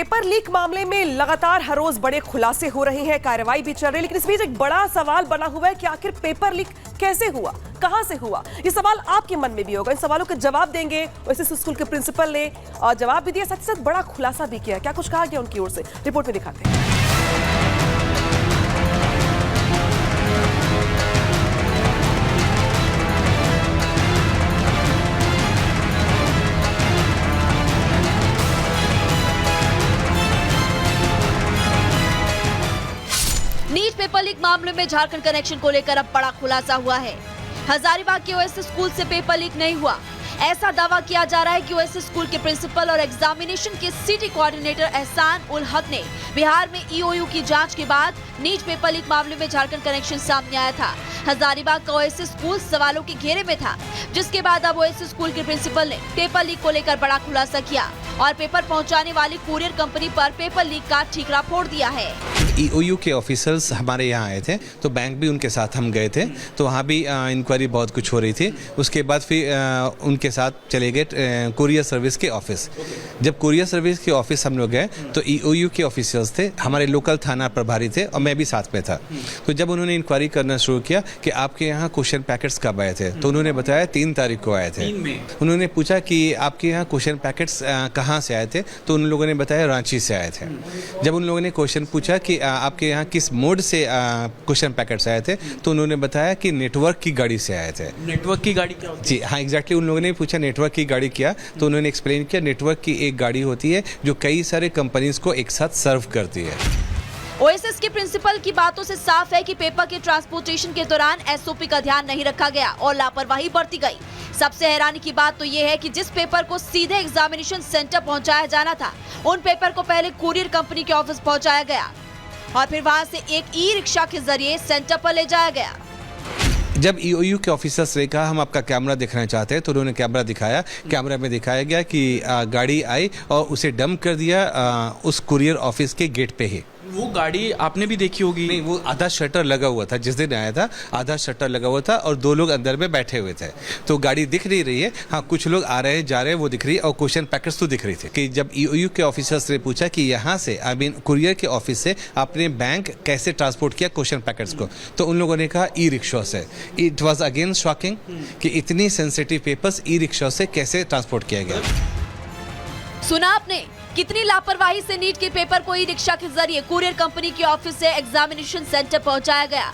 Paper leak मामले में लगातार हर रोज बड़े खुलासे हो रहे हैं, कार्रवाई भी चल रही है, लेकिन इस बीच एक बड़ा सवाल बना हुआ है कि आखिर पेपर लीक कैसे हुआ, कहां से हुआ। ये सवाल आपके मन में भी होगा। इन सवालों के जवाब देंगे वैसे स्कूल के प्रिंसिपल ने जवाब भी दिया, साथ ही साथ बड़ा खुलासा भी किया। क्या कुछ कहा गया उनकी ओर से, रिपोर्ट में दिखाते हैं। नीट पेपर लीक मामले में झारखंड कनेक्शन को लेकर अब बड़ा खुलासा हुआ है। हजारीबाग के ओएसएस स्कूल से पेपर लीक नहीं हुआ, ऐसा दावा किया जा रहा है कि ओएसएस स्कूल के प्रिंसिपल और एग्जामिनेशन के सिटी कोऑर्डिनेटर एहसान उल हक ने बिहार में ईओयू की जांच के बाद नीट पेपर लीक मामले में झारखंड कनेक्शन सामने आया था। हजारीबाग का ओएसएस स्कूल सवालों के घेरे में था, जिसके बाद अब ओएसएस स्कूल के प्रिंसिपल ने पेपर लीक को लेकर बड़ा खुलासा किया और पेपर पहुंचाने वाली कुरियर कंपनी पर पेपर लीक का ठीकरा फोड़ दिया है। ईओयू के ऑफिसर्स हमारे यहाँ आए थे, तो बैंक भी उनके साथ हम गए थे, तो वहाँ भी इंक्वायरी बहुत कुछ हो रही थी। उसके बाद फिर उनके साथ चले गए कुरियर सर्विस के ऑफिस। जब कुरियर सर्विस के ऑफिस हम लोग गए तो ईओयू के ऑफिसर्स थे, हमारे लोकल थाना प्रभारी थे और मैं भी साथ में था। तो जब उन्होंने इंक्वायरी करना शुरू किया कि आपके यहाँ क्वेश्चन पैकेट्स कब आए थे, तो उन्होंने बताया 3 तारीख को आए थे। उन्होंने पूछा कि आपके यहाँ क्वेश्चन पैकेट्स कहाँ से आए थे, तो उन लोगों ने बताया रांची से आए थे। जब उन लोगों ने क्वेश्चन पूछा कि आपके यहाँ किस मोड से क्वेश्चन पैकेट्स आए थे, तो उन्होंने बताया कि नेटवर्क की गाड़ी से आए थे। नेटवर्क की गाड़ी क्या होती है? जी हाँ, एग्जैक्टली उन लोगों ने पूछा नेटवर्क की गाड़ी क्या, तो उन्होंने एक्सप्लेन किया नेटवर्क की एक गाड़ी होती है जो कई सारे कंपनीज को एक साथ सर्व करती है। ओएसएस के प्रिंसिपल की बातों से साफ है कि पेपर के ट्रांसपोर्टेशन के दौरान एसओपी का ध्यान नहीं रखा गया और लापरवाही बरती गई। सबसे हैरानी की बात तो ये है कि जिस पेपर को सीधे एग्जामिनेशन सेंटर पहुंचाया जाना था, उन पेपर को पहले कुरियर कंपनी के ऑफिस पहुंचाया गया और फिर वहां से एक ई रिक्शा के जरिए सेंटर पर ले जाया गया। जब ईओयू के ऑफिसर्स ने कहा हम आपका कैमरा देखना चाहते हैं, तो उन्होंने कैमरा दिखाया। कैमरा में दिखाया गया कि गाड़ी आई और उसे डंप कर दिया उस कुरियर ऑफिस के गेट पे ही। वो गाड़ी आपने भी देखी होगी? नहीं, वो आधा शटर लगा हुआ था, जिस दिन आया था आधा शटर लगा हुआ था और 2 लोग अंदर में बैठे हुए थे, तो गाड़ी दिख नहीं रही है। हाँ, कुछ लोग आ रहे हैं जा रहे हैं वो दिख रही है, और क्वेश्चन पैकेट्स तो दिख रही थी। कि जब ईओयू के ऑफिसर्स ने पूछा कि यहाँ से कुरियर के ऑफिस से आपने बैंक कैसे ट्रांसपोर्ट किया क्वेश्चन पैकेट्स को, तो उन लोगों ने कहा ई रिक्शा से। इट वॉज अगेन शॉकिंग कि इतनी सेंसिटिव पेपर्स ई रिक्शा से कैसे ट्रांसपोर्ट किया गया। सुना आपने कितनी लापरवाही से नीट के पेपर को ई रिक्शा के जरिए कुरियर कंपनी के ऑफिस से एग्जामिनेशन सेंटर पहुंचाया गया।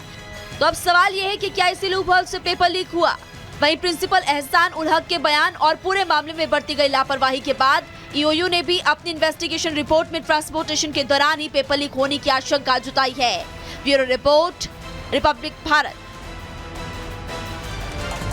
तो अब सवाल यह है कि क्या इसी लूपहोल से पेपर लीक हुआ? वहीं प्रिंसिपल एहसान उल हक के बयान और पूरे मामले में बरती गई लापरवाही के बाद ईओयू ने भी अपनी इन्वेस्टिगेशन रिपोर्ट में ट्रांसपोर्टेशन के दौरान ही पेपर लीक होने की आशंका जताई है। Bureau report, Republic Bharat.